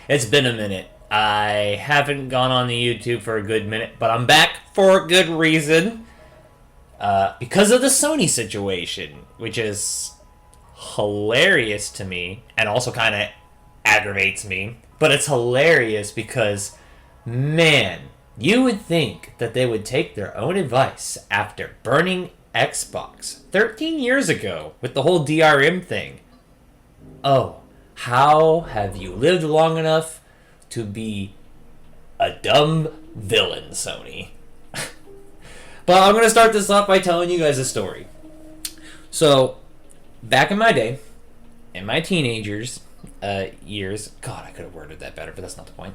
It's been a minute. I haven't gone on the YouTube for a good minute, but I'm back for a good reason. Because of the Sony situation, which is hilarious to me and also kind of aggravates me. But it's hilarious because, man, you would think that they would take their own advice after burning Xbox 13 years ago with the whole DRM thing. Oh, how have you lived long enough to be a dumb villain, Sony? But I'm going to start this off by telling you guys a story. So, back in my day, in my teenagers years, God, I could have worded that better, but that's not the point.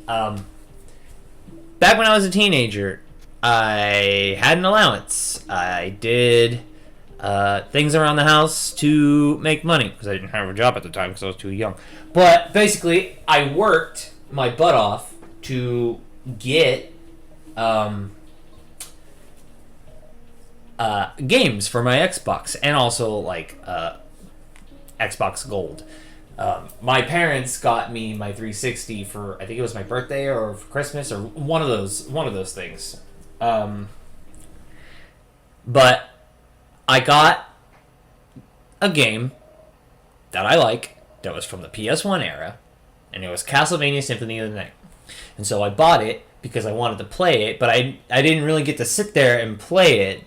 Back when I was a teenager, I had an allowance. I did things around the house to make money because I didn't have a job at the time because I was too young. But basically, I worked my butt off to get games for my Xbox and also like Xbox Gold. My parents got me my 360 for, I think it was my birthday or for Christmas or one of those things. But I got a game that I like that was from the PS1 era, and it was Castlevania Symphony of the Night. And so I bought it because I wanted to play it, but I didn't really get to sit there and play it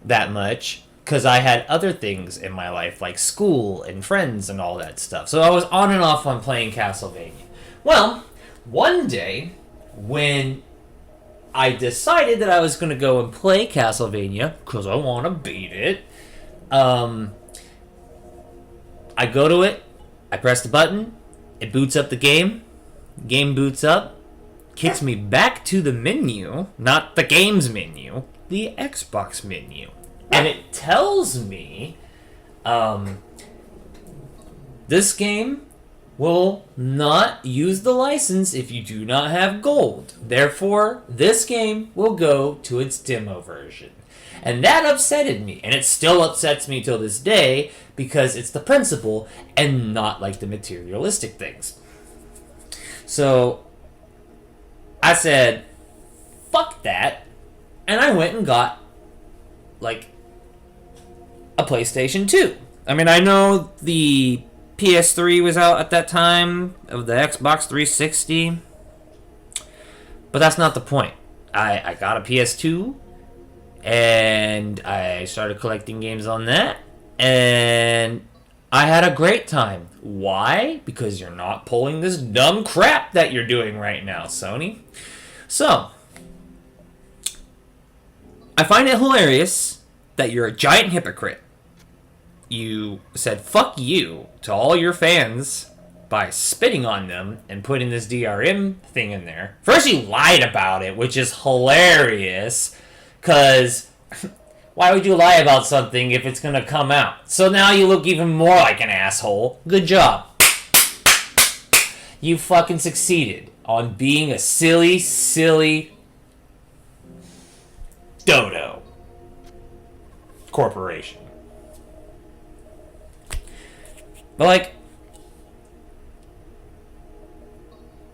that much because I had other things in my life like school and friends and all that stuff. So I was on and off on playing Castlevania. Well, one day when I decided that I was going to go and play Castlevania because I want to beat it, I go to it, I press the button, it boots up the game boots up, kicks me back to the menu, not the games menu, the Xbox menu. And it tells me this game will not use the license if you do not have gold. Therefore, this game will go to its demo version. And that upsetted me. And it still upsets me till this day because it's the principle and not like the materialistic things. So I said, fuck that. And I went and got like a PlayStation 2. I mean, I know the PS3 was out at that time of the Xbox 360, but that's not the point. I got a PS2 and I started collecting games on that, and I had a great time. Why? Because you're not pulling this dumb crap that you're doing right now, Sony. So, I find it hilarious that you're a giant hypocrite. You said fuck you to all your fans by spitting on them and putting this DRM thing in there. First you lied about it, which is hilarious, because why would you lie about something if it's going to come out? So now you look even more like an asshole. Good job. You fucking succeeded on being a silly, silly dodo corporation. But like,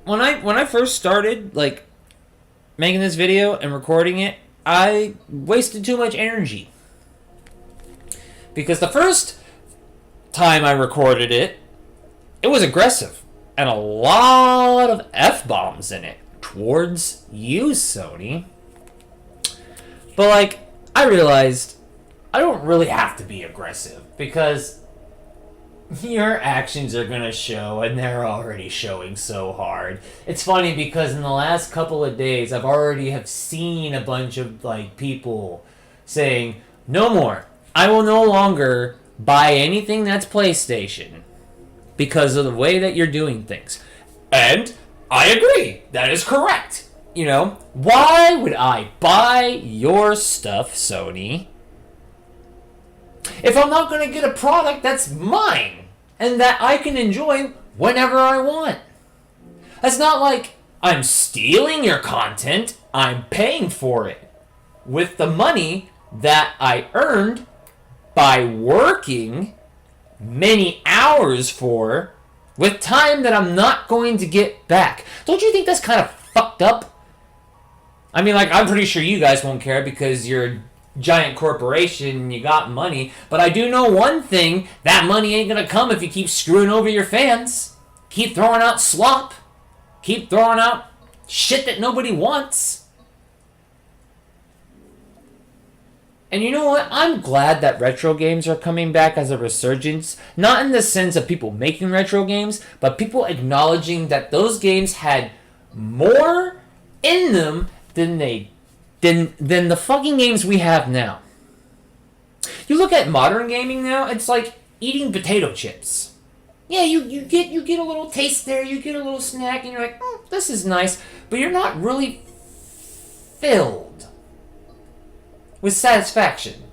when I first started like making this video and recording it, I wasted too much energy. Because the first time I recorded it, it was aggressive and a lot of F-bombs in it towards you, Sony. But like, I realized I don't really have to be aggressive because your actions are going to show, and they're already showing so hard. It's funny because in the last couple of days, I've already have seen a bunch of like people saying, no more. I will no longer buy anything that's PlayStation because of the way that you're doing things. And I agree. That is correct. You know, why would I buy your stuff, Sony, if I'm not going to get a product that's mine and that I can enjoy whenever I want? It's not like I'm stealing your content. I'm paying for it with the money that I earned by working many hours for with time that I'm not going to get back. Don't you think that's kind of fucked up? I mean, like, I'm pretty sure you guys won't care because you're a giant corporation and you got money. But I do know one thing. That money ain't going to come if you keep screwing over your fans. Keep throwing out slop. Keep throwing out shit that nobody wants. And you know what? I'm glad that retro games are coming back as a resurgence. Not in the sense of people making retro games, but people acknowledging that those games had more in them than the fucking games we have now. You look at modern gaming now, it's like eating potato chips. Yeah, you get a little taste there, you get a little snack, and you're like, this is nice, but you're not really filled with satisfaction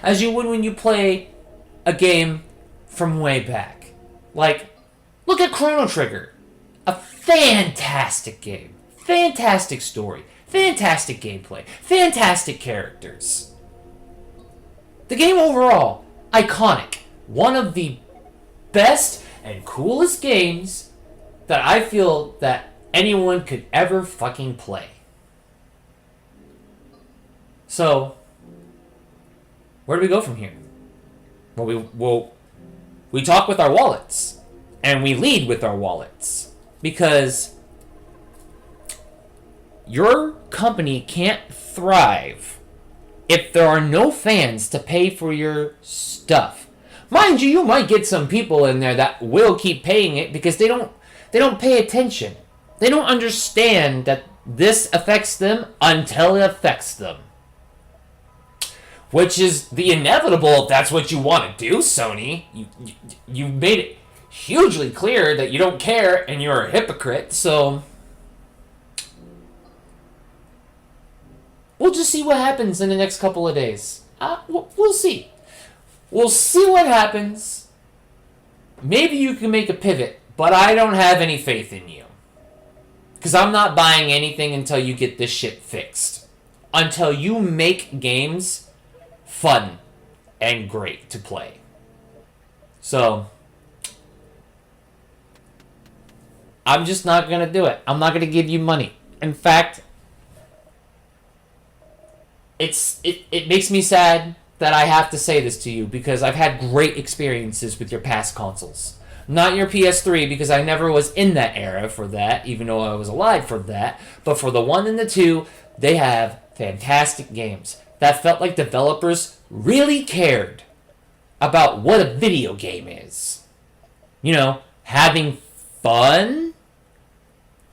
as you would when you play a game from way back. Like, look at Chrono Trigger. A fantastic game. Fantastic story. Fantastic gameplay. Fantastic characters. The game overall, iconic. One of the best and coolest games that I feel that anyone could ever fucking play. So, where do we go from here? Well, we talk with our wallets, and we lead with our wallets, because your company can't thrive if there are no fans to pay for your stuff. Mind you, you might get some people in there that will keep paying it because they don't pay attention. They don't understand that this affects them until it affects them. Which is the inevitable if that's what you want to do, Sony. You made it hugely clear that you don't care and you're a hypocrite, so we'll just see what happens in the next couple of days. We'll see. We'll see what happens. Maybe you can make a pivot, but I don't have any faith in you. Because I'm not buying anything until you get this shit fixed. Until you make games fun and great to play. So, I'm just not going to do it. I'm not going to give you money. In fact, it makes me sad that I have to say this to you because I've had great experiences with your past consoles. Not your PS3 because I never was in that era for that, even though I was alive for that. But for the 1 and the 2, they have fantastic games that felt like developers really cared about what a video game is. You know, having fun,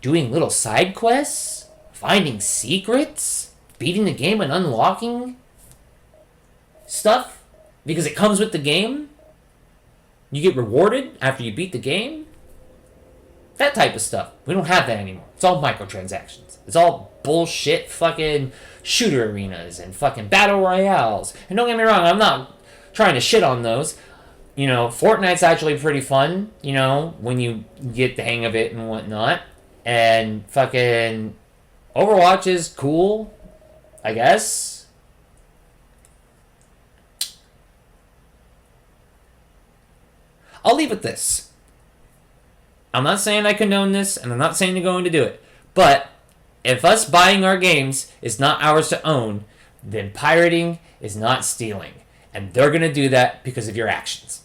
doing little side quests, finding secrets, beating the game and unlocking stuff because it comes with the game. You get rewarded after you beat the game. That type of stuff. We don't have that anymore. It's all microtransactions. It's all bullshit fucking shooter arenas and fucking battle royales. And don't get me wrong, I'm not trying to shit on those. You know, Fortnite's actually pretty fun, you know, when you get the hang of it and whatnot. And fucking Overwatch is cool, I guess. I'll leave it this. I'm not saying I condone this, and I'm not saying you're going to do it. But if us buying our games is not ours to own, then pirating is not stealing. And they're going to do that because of your actions.